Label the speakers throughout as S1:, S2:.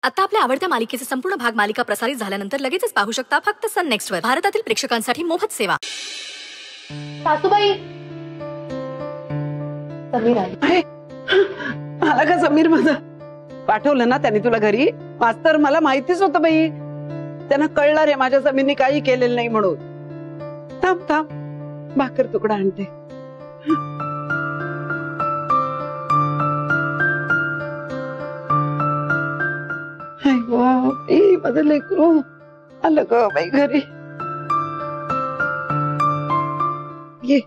S1: आता आपल्या आवडत्या मालिकेचे संपूर्ण भाग मालिका प्रसारित झाल्यानंतर लगेचच पाहू शकता फक्त सन नेक्स्ट वर। भारतातील प्रेक्षकांसाठी मोफत सेवा।
S2: सासूबाई, समीर आहे।
S3: आला का समीर? माझा पाठवलं ना त्याने तुला घरी? मास्तर मला माहितीच होतं बाई, त्यांना कळलं रे माझ्या समीरने काही केलेलं नाही म्हणून। थांब थांब, भाकर तुकडा आणते। माझं लेकरू आलं ग बाई घरी। ये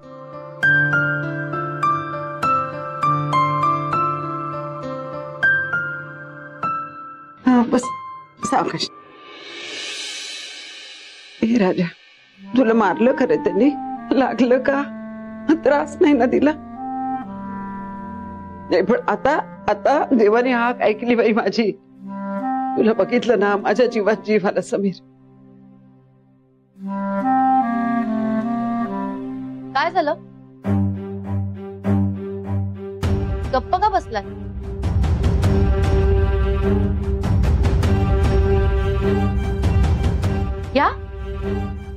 S3: हा बस सावकाश। हे राजा, तुला मारलं खरं त्यांनी? लागलं का? त्रास नाही ना दिला? नाही पण आता आता देवाने हाक ऐकली बाई माझी। तुला बघितलं ना, माझ्या जीवात जीव आला समीर।
S2: काय झालं? गप्प का बसलाय? या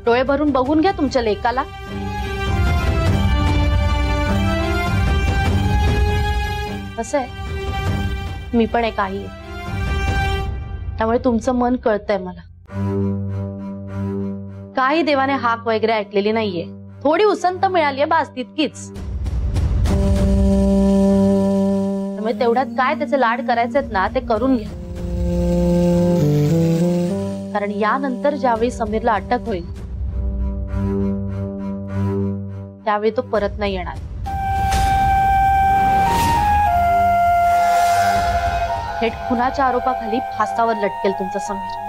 S2: डोळे भरून बघून घ्या तुमच्या लेकाला। कसं आहे, मी पण एक आई आहे, त्यामुळे तुमचं मन कळतंय मला। काही देवाने हाक वगैरे ऐकलेली नाहीये, थोडी उसंत मिळालीये बास तितकीच। त्यामुळे तेवढ्यात काय त्याचे लाड करायचेत ना ते करून घ्या, कारण यानंतर ज्यावेळी समीरला अटक होईल त्यावेळी तो परत नाही येणार। थेट खुनाच्या आरोपाखाली फासावर लटकेल तुमचा समीर।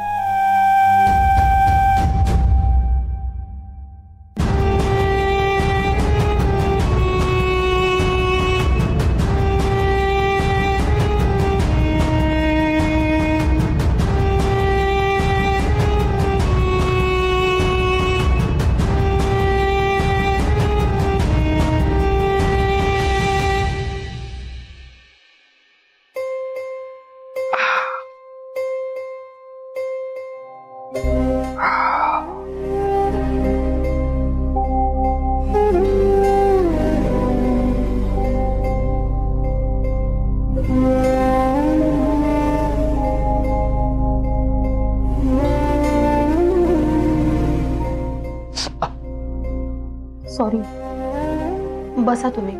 S2: सॉरी, बसा तुम्ही।